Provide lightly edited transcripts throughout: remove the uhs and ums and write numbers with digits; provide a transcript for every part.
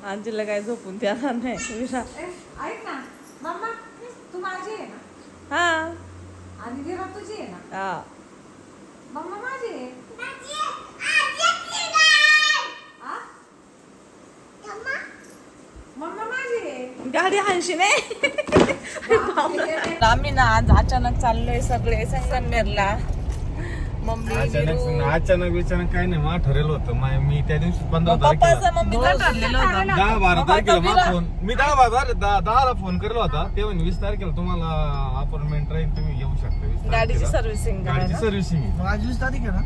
आजीला काय झोपून त्याला नाही विरा. ऐक ना मम्मा, तू माझी आहे ना हा आणि विरा तुझी आहे ना. हा मम्मा माझी आहे. आ? मम्मा माझी आहे. गाडी हानशी नाही. आम्ही ना आज अचानक चाललोय सगळे संगमनेरला. मम्मी अचानक विचानक काही नाही मला ठरेल होतं मी त्या दिवशी 15 पप्पाचं तारखेला मम्मीचं ठरलेलं होतं. 10-12 तारखेला मला फोन मी 10ला फोन केला होता ते म्हणे 20 तारखेला तुम्हाला अपॉइंटमेंट राहील तुम्ही येऊ शकता 20 गाडीची तारखेला. सर्व्हिसिंग गाडीची सर्व्हिसिंग आज 20 तारीख आहे ना.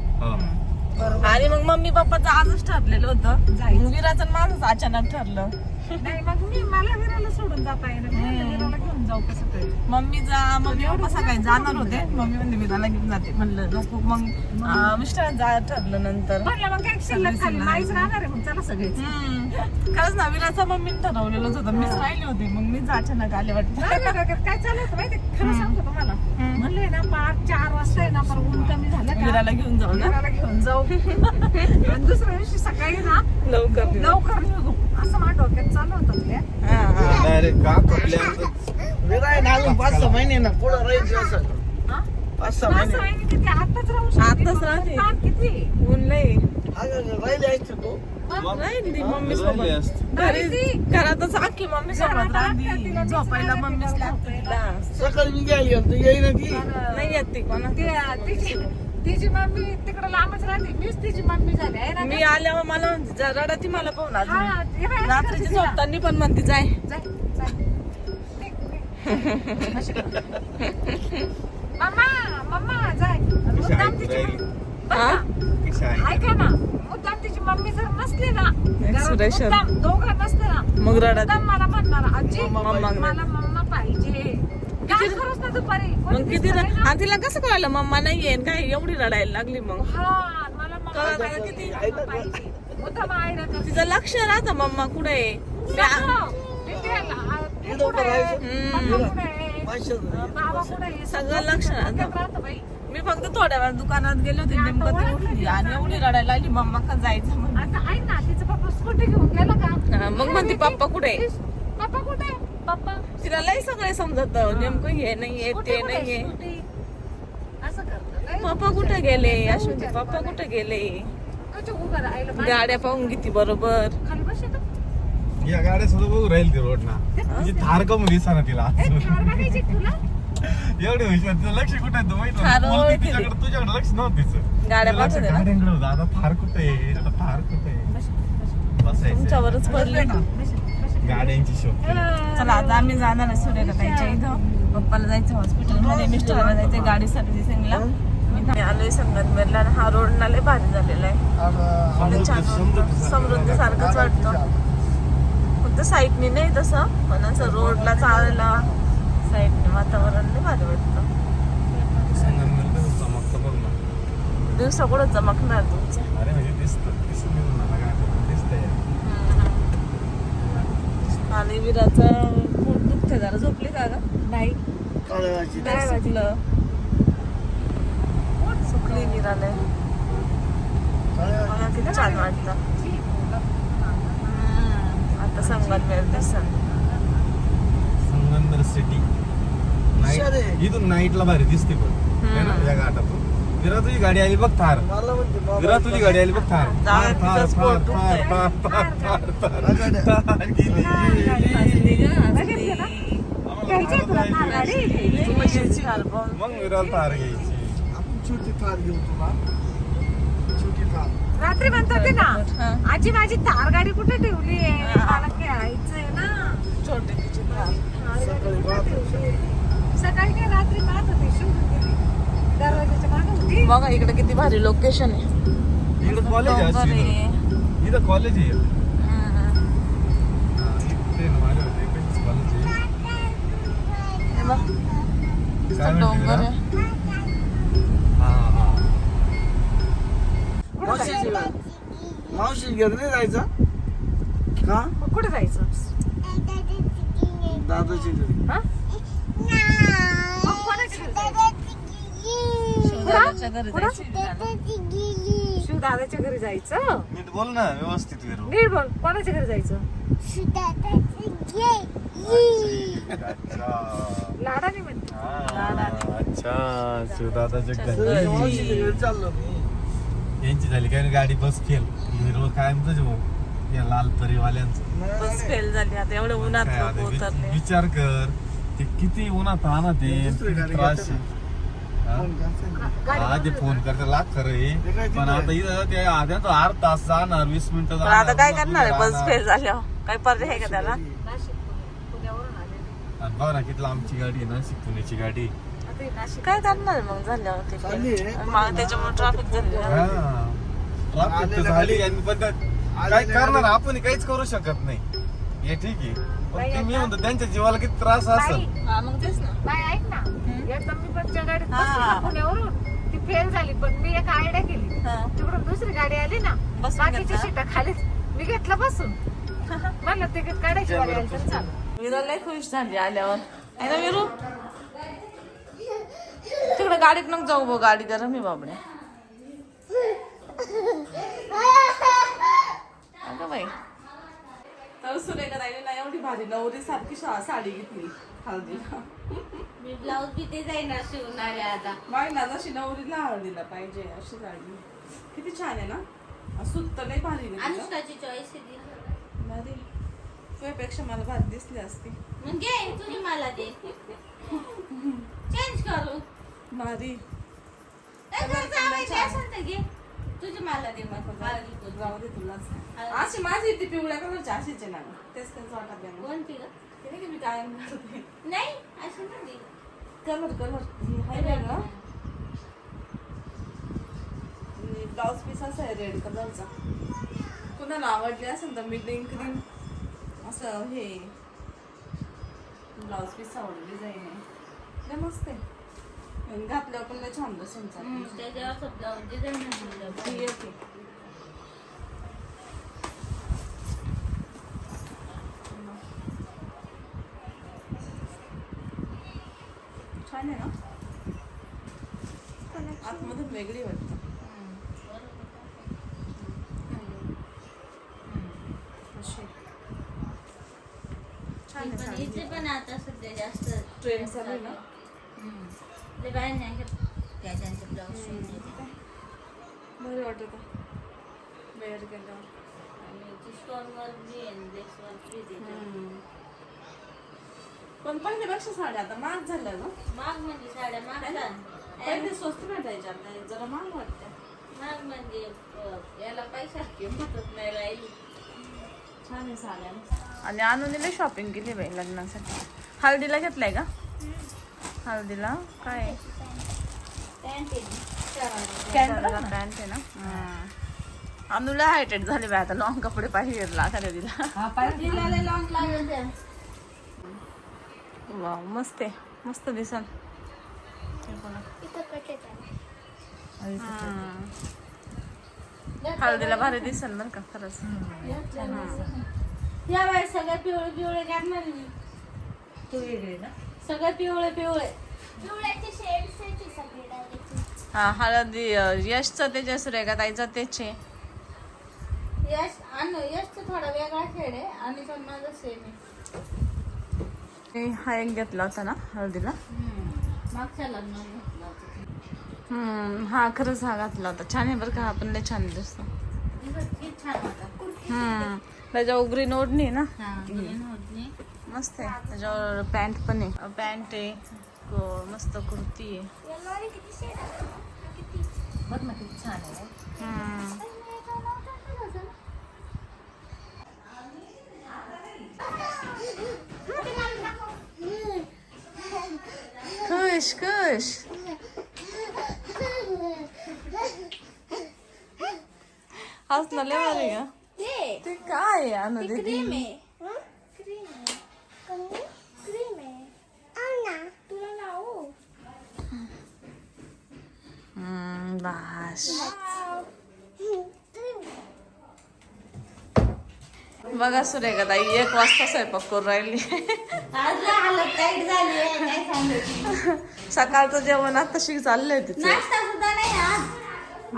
आणि मग मम्मी पप्पाचं आजच ठरलेलं होतं. जायचं. विराचं आणि माझंच अचानक ठरलं. नाही मग मला विराला सोडून जाता येणार नाही. विराला घेऊन जाऊ कसं तरी. मम्मी पप्पा सकाळी जाणार होते. मम्मी म्हणले विराला घेऊन जाते म्हणलं नको. मग मिस्टरांचं ठरलं नंतर. म्हटलं मग काय शिल्लक खाली माहीच राहणार आहे मग चला सगळेच. खरंच ना विराचं मम्मीने ठरवलेलंच होतं. मीच राहिली होती मग मीच अचानक आले वाटतं. काय चालू होतं माहिती खरं सांगतो तुम्हाला. म्हणले ना 5-4 वाजता आहे ना पर ऊन कमी झालं का विराला घेऊन जाऊ ना विराला घेऊन जाऊ. आणि दुसऱ्या दिवशी सकाळी ना लवकर लवकर निघू असं माझ्या डोक्यात चालू होतं आपल्या. डायरेक्ट का आपल्या वेगळा आहे ना अजून 5-6 महिने ना पुढं राहायचं असं. 5-6 महिने. असं आहे की किती आत्ताच राहू शकते. आत्ताच राहते. ताण किती ऊन लई राहिले असते तू. राहिली मम्मी राहिली सोबत असती. घरातच अख्खी मम्मी सोबत राहिली. झोपायला मम्मीच लागते. सकाळी मी गेली तर येईन ती. नाही येत ती कोणा. तिची मम्मी तिकडे लांबच राहते. मीच तिची मम्मी झाली आहे ना. मी आल्यावर मला म्हणते जा रडा ती मला पाहून अजून. हा, हे बाई, असं रात्रीची करते झोपताना पण म्हणते जाय. जा. अशी कर. मम्मा जाय. मुद्दाम तिची राहिली. हा? कशी आहे? ऐका ना मुद्दाम तिची मम्मी जर नसली ना घरात सुरेश. मुद्दाम दोघं नसते ना मग रडा मुद्दाम मला म्हणणार आजी मम्मा मला मम्मा पाहिजे. काय करूच ना दुपारी मग किती आणि तिला कसं कळालं मम्मा नाहीये काय एवढी रडायला लागली मग. हा मला मम्मा कळलं पाहिजे. किती? मम्मा पाहिजे. मुद्दाम आईला करते. तिचं लक्ष राहतं मम्मा कुठे आहे. सगळं. डिटेल. तू कुठे आहे? पप्पा कुठे आहे? बाबा कुठे आहे? सगळं लक्ष राहतं. राहतं बाई. मी फक्त थोड्या वेळ दुकानात गेले होते नेमकं ती उठली आणि एवढी रडायला लागली मम्मा का जायचं म्हणून. आता ऐक ना तिचं पप्पा स्कूटी घेऊन गेला का. हा, मग म्हणते पप्पा कुठे आहे? पप्पा कुठे आहे? पप्पा तिला लई सगळे समजत नेमकं हे नाहीये स्कूटी ते कुठे आहे? नाहीये. स्कूटी. असं करतं. लय पप्पा कुठे गेले अश्विनी पप्पा कुठे गेले. कधी उभं राहिलं बाई. गाड्या पाहून किती बरोबर. खाली बस येतो. या गाड्या सुद्धा बघू राहील ती रोड ना म्हणजे थार कम दिसा ना तिला ए, कार बघायची तुला. एवढे हुशार तिचं लक्ष कुठे आहे माहित थार ओळखली. तुझ्याकडे लक्ष नव्हतं तिचं गाड्या तिचं लक्ष पाहत होत्या ना? गाड्यांकडे होतं आता थार कुठे आहे आता थार कुठे आहे बस, बस. बसायचं तुमच्यावरच पडले ना. बस, बस. गाड्यांची शोक चला आता आम्ही जाणार आहे सुरेखा ताईच्या इथं. पप्पाला जायचं हॉस्पिटलमध्ये मिस्टरला जायचं गाडी सर्व्हिसिंगला. मी आलोय संगमनेरला आणि हा रोड ना लय भारी झालेला आहे. लय छान वाटतं. समृद्धी सारखंच वाटतं. फक्त साईडनी नाही तसं पण असं रोडला चालायला साईडने वातावरण लय भारी वाटतं. चमकतं बघ ना दिवसा कुठं चमकणार तुमचं. अरे म्हणजे दिसतं दिसून येऊन मला काय दिसतंय आणि विराचं पोट दुखते जरा झोपली का ग. नाही. काय वाटलं सुकली विराला. मला किती छान वाटतं. आता संगमनेर दिसन. संगमनेर सिटी इथून नाईटला भारी दिसते पण है ना या घाटातून. विरा तुझी गाडी आली बघ थार. विरा तुझी गाडी आली बघ थार. थार थार थार थार थार थार थार थार गेली. घ्यायची आहे तुला कार गाडी. मग विराला थार घ्यायची. आपण छोटी थार घेऊ तुला. छोटी थार. रात्री म्हणत होते ना आजी माझी थार गाडी कुठे ठेवली आहे मला खेळायचंय ना. छोटी तिची कार. सकाळी काय रात्री पाहत होते शूट केली दरवाजाच्या मागे होती. बघा इकडे किती भारी लोकेशन आहे. इथं कॉलेज आहे डोंगर आहे. इथं कॉलेज आहे हम्म. इथे ना माझ्या होते कॉलेज आहे. हे बघ काय नुसतं डोंगर आहे. हा हा मावशी घेऊन नाही जायचं का. मग कुठे जायचं. दादाची घरी. हा? मग कोणाच्या घरी जायचं? शिवदादाच्या घरी जायचं. शिवदादाच्या घरी जायचं. नीट बोल ना व्यवस्थित विरू. नीट बोल, कोणाच्या घरी जायचं? अच्छा लाडाने म्हणते. अच्छा शिवदादाच्या घरी घरी. चाललो मी. यांची झाली काय गाडी बस फेल हिरो काय म्हणतो जे भाऊ, या लाल परीवाल्यांचं बस फेल झाली आता एवढं उन्हात काय लोक आता उतरले. विचार कर ते किती उन्हात आणा ते दुसरी गाडी त्रास घेते आहे. हा? Phone cancel. हा ते फोन करते लाख खरं आहे पण आता इथं ते आधी तो 8 तास जाणार 20 मिनिटं पण आता काय करणार आहे बस फेल झाल्यावर काय पर्याय आहे का त्याला? नाशिक पुण्यावरून आले. आणि बघ ना किती आमची गाडी आहे ना पुण्याची गाडी आता हे नाशिक काय करणार आहे मग झाल्यावर ते चालली आहे. मग त्याच्यामुळे ट्रॅफिक झाली ना. ट्रॅफिक तर झाली आणि पण काय करणार आपण काहीच करू शकत नाही हे ठीक आहे पण ते मी म्हणतो त्यांच्या जीवाला किती त्रास असेल. हा मग तेच ना. बाय ऐक ना, एकदा मी बसच्या गाडीत हा. बसली ना पुण्यावरून, ती फेल झाली पण मी एक आयडिया केली. हा. तिकडून दुसरी गाडी आली ना, बसून बाकीची घेतला? सीटा खालीच मी घेतलं बसून. म्हणलं तिकीट काढायची गाडी आली तर चालू. विरू लय खुश झाली आल्यावर आहे ना विरू. तिकडे गाडीत नको जाऊ बघ गाडी गरम आहे बाबड्या. अगं बाई तर सुरेखा ताईने ना एवढी भारी नवरी सारखी साडी घेतली हळदीला. मी ब्लाऊज बी ते जाईना शिवणारे आता. बाई ना जशी नवरीला हळदीला पाहिजे अशी साडी किती छान आहे ना. सुत्त लय भारी आहे तिचं. अनुष्काची चॉईस किती भारी तुझ्यापेक्षा मला भारी दिसली असती. मग घे तुझी मला दे चेंज करू. भारी जावायचे असेल तर घे तुझी मला दे मग मला दे तुझी. जाऊ दे तुलाच. अशी माझी ती पिवळ्या कलरची अशीच आहे ना तेच त्यांचं वाटत नाही. कोणती ग? ते नाही की मी कायम घालते नाही अशी नाही. कलर कलर हाय वेगळं. ब्लाउज पीस असा आहे रेड कलरचा. कुणाला आवडली असेल तर मी लिंक देईन. असं हे ब्लाउज पीस आवडली डिझाईन आहे लय मस्त आहे. घातल्यावर पण लय छान बसेल त्याच्यावर ब्लाऊज डिझाईन छान आहे ना. आतमधून वेगळी वाटतं. अशी छान आहे साडी. हिचे पण आता सध्या जास्त ट्रेंड चालू आहे ना. ते बाहेर नाही त्याच्यानंतर ब्लाऊज शिवून देते. बरं वाटत वेअर केल्यावर. आणि स्टोन वर्क बी आहे लेस वर्क बी देते. पण पहिल्यापेक्षा साड्या आता महाग झाल्या ना. माग म्हणजे साड्या मागतात. पहिले स्वस्त भेटायच्या आता जरा महाग वाटत्या. माग म्हणजे याला पैसा किंमतच नाही राहिली. छान आहे साड्या. आणि अनुने शॉपिंग केली बाई लग्नासाठी. हळदीला घेतलाय का? हळदीला काय पॅन्ट पॅन्ट आहे ना. अनुला हायटेड झाली बाई आता लॉंग कपडे पाहिजे खरेदीला. लॉंग लागत आहे. वा मस्त आहे मस्त दिसल. हळदीला भारी दिसल बरं का खरंच. या बाई सगळे पिवळे पिवळे घालणार मी. तू वेगळी ना. सगळे पिवळे पिवळे. हा हळदी यशचं त्याच्या सुरेखा ताईचं त्याचे. यश यशचा थोडा वेगळा शेड आहे आणि पण माझा सेम आहे. हा एक घेतला होता ना हळदीला. मागच्या लग्नात घेतला होता. हा खरंच हा घातला होता. छान आहे बरं का. हा पण लय छान दिसतो. किती छान होता. त्याच्यावर ग्रीन ओढणी आहे ना. हा ग्रीन होती. मस्त आहे. त्याच्यावर पॅन्ट पण आहे. पॅन्ट आहे मस्त कुर्ती आहे. बघ ना किती छान आहे. खुश खुश. हसणं लय भारी आहे. ते काय आहे अनु दीदी? बाश बघा सुरेखा ताई 1 वाजता स्वयंपाक करून राहिली. आज लय हालत टाईट झाली आहे, काय सांगायची. सकाळचं जेवण आता चाललंय तिचं. नाश्ता सुद्धा नाही आज.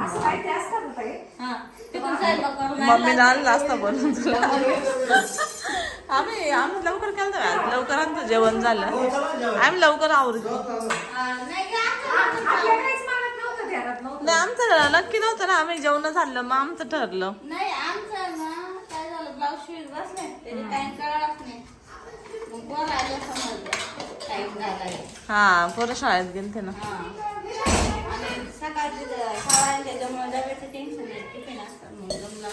असं माहिती असतं ना ताई? हा, तिकडून स्वयंपाक करून मम्मीने आणला. आणलं असतं बनवून तुला. आम्ही लवकर केलं आज, लवकर आमचं जेवण झालं. आम्ही लवकर आवरतो. नाही का, आपल्या काहीच मागत नव्हतं, ध्यानात नव्हतं. नाही आमचं नक्की नव्हतं ना, आम्ही जेवण झालं मग आमचं ठरलं. नाही आमचं ना काय झालं, ब्लाऊज शिवत बसले त्याचे टाइम कळालाच नाही. मग कोण आलं समजलं टाइम झालाय. हा पोरं शाळेत गेलते ना. हा. आणि सकाळची शाळा त्याच्यामुळे डब्याचं टेन्शन नाही, टिफिन असतात मग जमलं.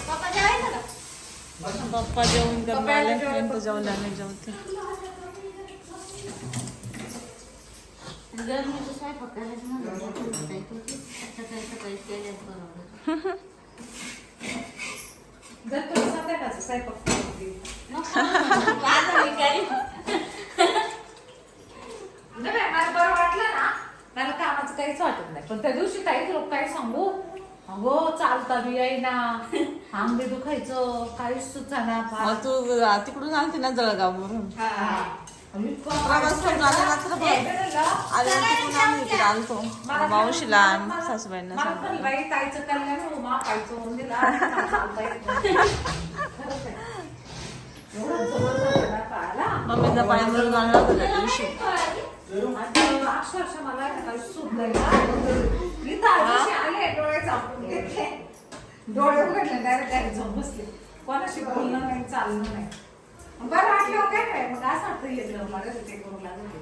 पप्पा जेवायचं का? पप्पा जेवण करून आले, नंतर जेवले आम्ही जेवते. जर मी स्वयंपाक करायचं म्हणलं सकाळी केल्याच बरोबर. जर तुम्ही संध्याकाळचं स्वयंपाक करते. माझं मी करीन. नाही बाई, मला बरं वाटलं ना, मला कामाचं काहीच वाटत नाही. पण त्या दिवशी काही लोक काय सांगू, अगो चालता बी येईना, अंग बी दुखायचं, काहीच सुचाना. मग तू तिकडून आलती ना जळगाववरून. प्रवास करून आले रात्रभर. आले तिकडून आम्ही इकडे आलतो मावशीला सासूबाईंना मला सांगितलं. पण बाई ताईचं कल्याण हो, मापायचं मंदिर आहे, चालता येत नाही. खरंच आहे. एवढं जवळ झालं ना पाहायला. मम्मीचा पाय मरून आणला होता त्या दिवशी. आणि अक्षरशः मला काही सुध नाही ना. मी तर दिवशी आले, डोळे झाकून घेतले, डोळे उघडले, डायरेक्ट घरी जाऊन बसले. कोणाशी बोलणं नाही, चालणं नाही. बरं वाटलं काय काय, मग असं वाटतं येतं मला ते करू लागले.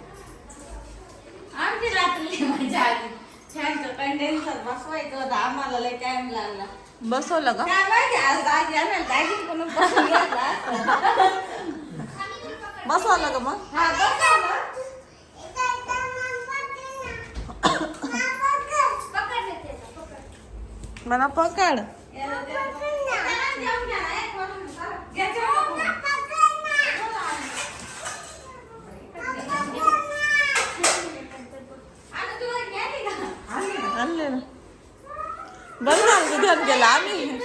आमची रात्री मजा आली. छान कंडेन्सर बसवायचं होतं, आम्हाला लय टाइम लागला. बसवलं का? काय माहिती आज दाजी आणाल, दाजी पण बसून घेतला. बसवलं का मग? हा बसवलं. पकड देते ना, पकड. मला पकड. याला दे. त्याला जेवून घ्या, एक वरून चला. घ्या जेवण. आता तुला घ्यायची का? आणले ना. बरं झालं तू घेऊन गेला आम्ही.